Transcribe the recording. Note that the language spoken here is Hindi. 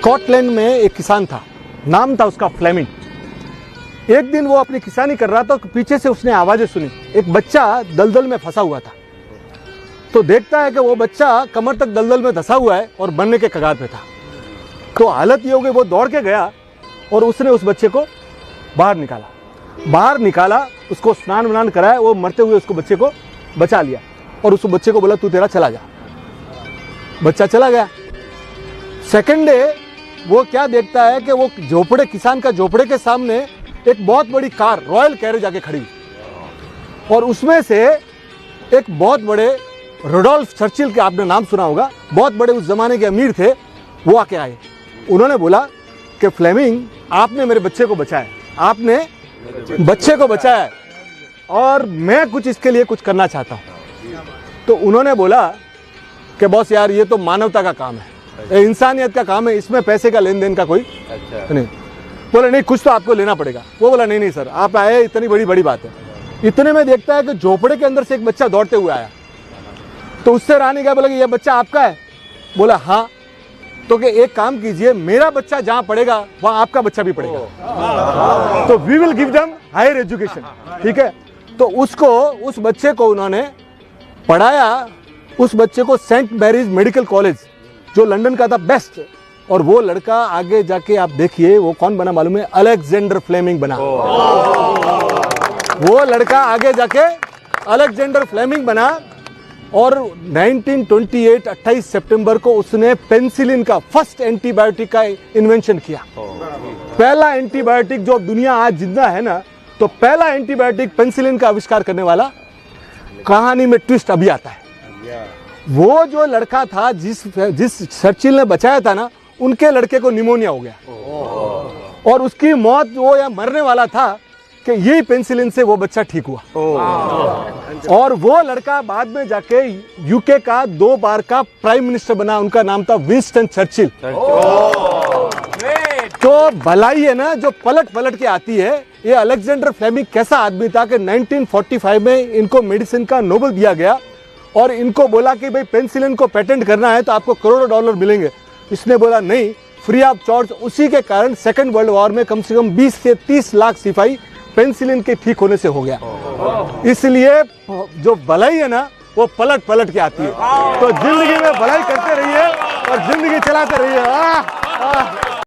स्कॉटलैंड में एक किसान था, नाम था उसका फ्लेमिंग। एक दिन वो अपनी किसानी कर रहा था, तो पीछे से उसने आवाजें सुनी। एक बच्चा दलदल में फंसा हुआ था, तो देखता है कि वो बच्चा कमर तक दलदल में धंसा हुआ है और मरने के कगार पे था। तो हालत ये हो गई, वो दौड़ के गया और उसने उस बच्चे को बाहर निकाला, उसको स्नान वनान कराया, वो मरते हुए उसको बच्चे को बचा लिया और उस बच्चे को बोला तू तेरा चला जा। बच्चा चला गया। सेकंड डे वो क्या देखता है कि वो किसान का झोपड़े के सामने एक बहुत बड़ी कार रॉयल कैरेज आके खड़ी, और उसमें से एक बहुत बड़े रोडोल्फ चर्चिल के, आपने नाम सुना होगा, बहुत बड़े उस जमाने के अमीर थे, वो आके आए। उन्होंने बोला कि फ्लेमिंग, आपने मेरे बच्चे को बचाया और मैं कुछ इसके लिए कुछ करना चाहता हूं। तो उन्होंने बोला कि बॉस यार, ये तो मानवता का काम है, इंसानियत का काम है, इसमें पैसे का लेन देन का कोई नहीं। बोले नहीं, कुछ तो आपको लेना पड़ेगा। वो बोला नहीं सर, आप आए, इतनी बड़ी बात है। इतने में देखता है कि झोपड़े के अंदर से एक बच्चा दौड़ते हुए आया, तो उससे रानी क्या बोला कि ये बच्चा आपका है? बोला हाँ। तो कि एक काम कीजिए, मेरा बच्चा जहां पढ़ेगा वहां आपका बच्चा भी पढ़ेगा, तो we will give them higher education. ठीक है। तो उस बच्चे को उन्होंने पढ़ाया। उस बच्चे को सेंट मैरीज मेडिकल कॉलेज, जो लंदन का था, बेस्ट। और वो लड़का आगे जाके आप देखिए वो कौन बना मालूम है? अलेक्जेंडर फ्लेमिंग बना। वो लड़का आगे जाके अलेक्जेंडर फ्लेमिंग बना। और 1928 28 सितंबर को उसने पेनिसिलिन का फर्स्ट एंटीबायोटिक का इन्वेंशन किया। पहला एंटीबायोटिक जो दुनिया आज जिंदा है ना, तो पहला एंटीबायोटिक पेनिसिलिन का आविष्कार करने वाला, कहानी में ट्विस्ट अभी आता है। वो जो लड़का था जिस चर्चिल ने बचाया था ना, उनके लड़के को निमोनिया हो गया और उसकी मौत, वो या मरने वाला था कि यही पेनिसिलिन से वो बच्चा ठीक हुआ। और वो लड़का बाद में जाके यूके का 2 बार का प्राइम मिनिस्टर बना। उनका नाम था विंस्टन चर्चिल। तो भलाई है ना जो पलट के आती है। ये अलेक्जेंडर फ्लेमिंग कैसा आदमी था कि 1945 में इनको मेडिसिन का नोबेल दिया गया और इनको बोला कि भाई पेनिसिलिन को पेटेंट करना है तो आपको करोड़ों डॉलर मिलेंगे। इसने बोला नहीं, फ्री ऑफ चार्ज। उसी के कारण सेकेंड वर्ल्ड वॉर में कम से कम 20 से 30 लाख सिपाही पेनिसिलिन के ठीक होने से हो गया। इसलिए जो भलाई है ना, वो पलट के आती है। तो जिंदगी में भलाई करते रहिए और जिंदगी चलाते रहिए।